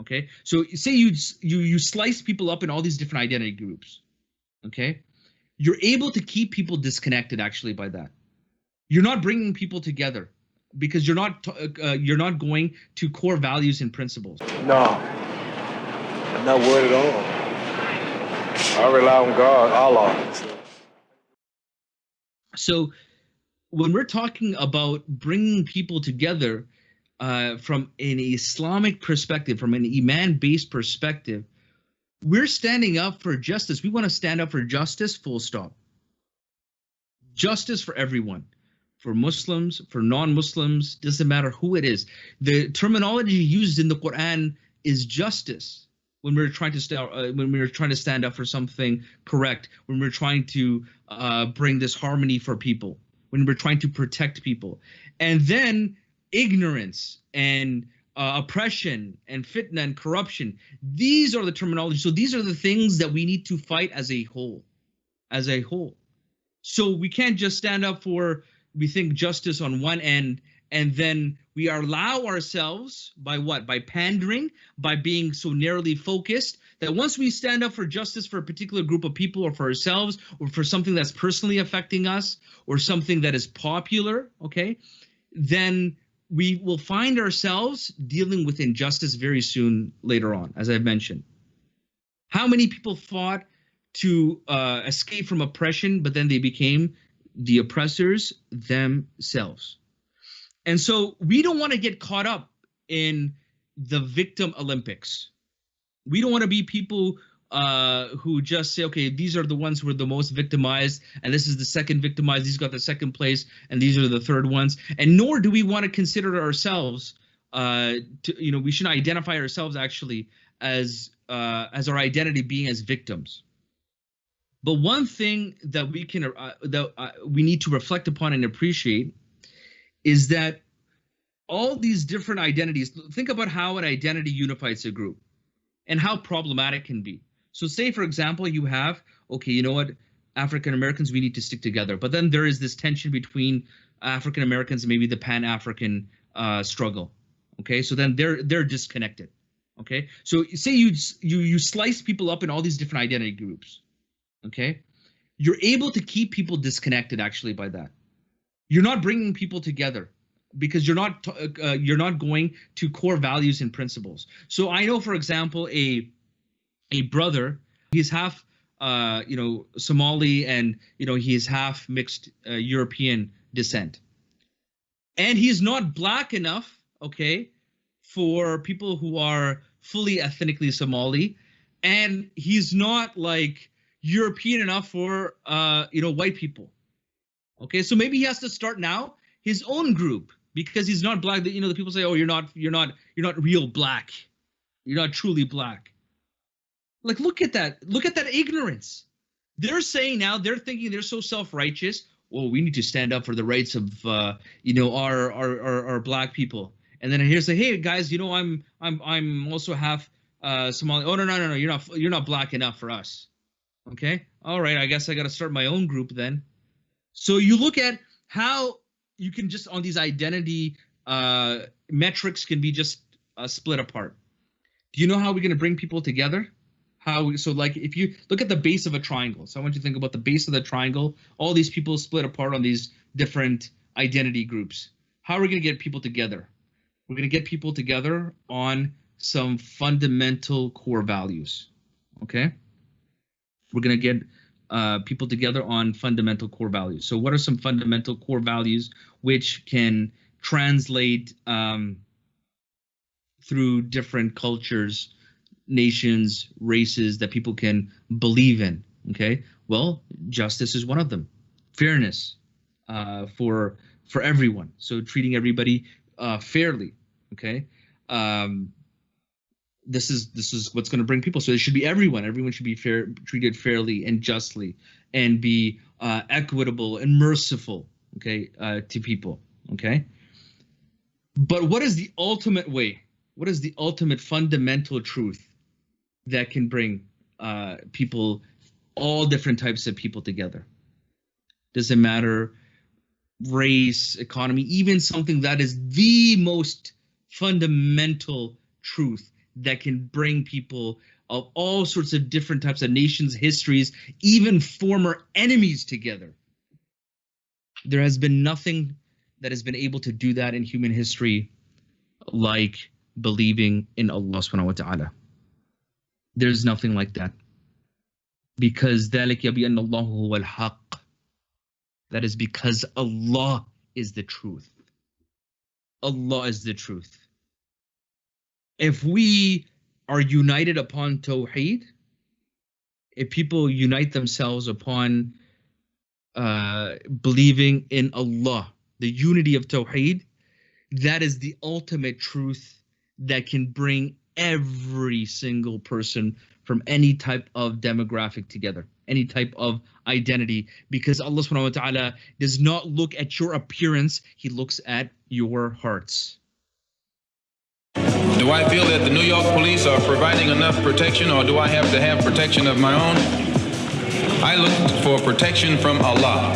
Okay, so say you slice people up in all these different identity groups. Okay, you're able to keep people disconnected actually by that. You're not bringing people together because you're not going to core values and principles. No, I'm not worried at all. I rely on God, Allah. So when we're talking about bringing people together from an Islamic perspective, from an Iman-based perspective, we're standing up for justice. We want to stand up for justice, full stop. Justice for everyone, for Muslims, for non-Muslims, doesn't matter who it is. The terminology used in the Quran is justice. When we're trying to stand up for something correct, when we're trying to bring this harmony for people, when we're trying to protect people, and then ignorance and oppression and fitna and corruption. These are the terminology. So these are the things that we need to fight as a whole, as a whole. So we can't just stand up for, we think, justice on one end, and then we allow ourselves by what? By pandering, by being so narrowly focused that once we stand up for justice for a particular group of people or for ourselves or for something that's personally affecting us or something that is popular, okay, then we will find ourselves dealing with injustice very soon later on, as I've mentioned. How many people fought to escape from oppression, but then they became the oppressors themselves? And so we don't want to get caught up in the victim Olympics. We don't want to be people who just say, okay, these are the ones who are the most victimized, and this is the second victimized, these got the second place, and these are the third ones. And nor do we want to consider ourselves, we shouldn't identify ourselves actually as our identity being as victims. But one thing that we need to reflect upon and appreciate is that all these different identities, think about how an identity unifies a group and how problematic it can be. So say, for example, you have, okay, you know what, African Americans, we need to stick together. But then there is this tension between African Americans and maybe the Pan-African struggle. Okay, so then they're disconnected. Okay, so say you slice people up in all these different identity groups. Okay, you're able to keep people disconnected actually by that. You're not bringing people together because you're not going to core values and principles. So I know, for example, a brother, he's half Somali, and he's half mixed European descent, and he's not black enough, okay, for people who are fully ethnically Somali, and he's not like European enough for white people. Okay, so maybe he has to start now his own group because he's not black. The people say, "Oh, you're not real black. You're not truly black." Like, look at that. Look at that ignorance. They're saying now, they're thinking they're so self-righteous. Well, we need to stand up for the rights of our black people. And then here's say, hey guys, I'm also half Somali. Oh no, you're not black enough for us. Okay, all right, I guess I got to start my own group then. So you look at how you can just on these identity metrics can be just split apart. Do you know how we're going to bring people together? So like if you look at the base of a triangle, so I want you to think about the base of the triangle, all these people split apart on these different identity groups. How are we going to get people together? We're going to get people together on some fundamental core values. Okay? We're going to get people together on fundamental core values. So what are some fundamental core values which can translate through different cultures, nations, races that people can believe in? Okay, well, justice is one of them. Fairness for everyone. So treating everybody fairly. Okay. This is what's going to bring people. So it should be everyone. Everyone should be treated fairly and justly, and be equitable and merciful, okay, to people, okay? But what is the ultimate way? What is the ultimate fundamental truth that can bring people, all different types of people together? Doesn't matter race, economy, even something that is the most fundamental truth that can bring people of all sorts of different types of nations, histories, even former enemies together. There has been nothing that has been able to do that in human history like believing in Allah subhanahu wa ta'ala. There's nothing like that. Because ذَلِكَ بِأَنَّ اللَّهُ هُوَ الْحَقِّ. That is because Allah is the truth. Allah is the truth. If we are united upon Tawheed, if people unite themselves upon believing in Allah, the unity of Tawheed, that is the ultimate truth that can bring every single person from any type of demographic together, any type of identity, because Allah subhanahu wa ta'ala does not look at your appearance, He looks at your hearts. Do I feel that the New York police are providing enough protection, or do I have to have protection of my own? I look for protection from Allah.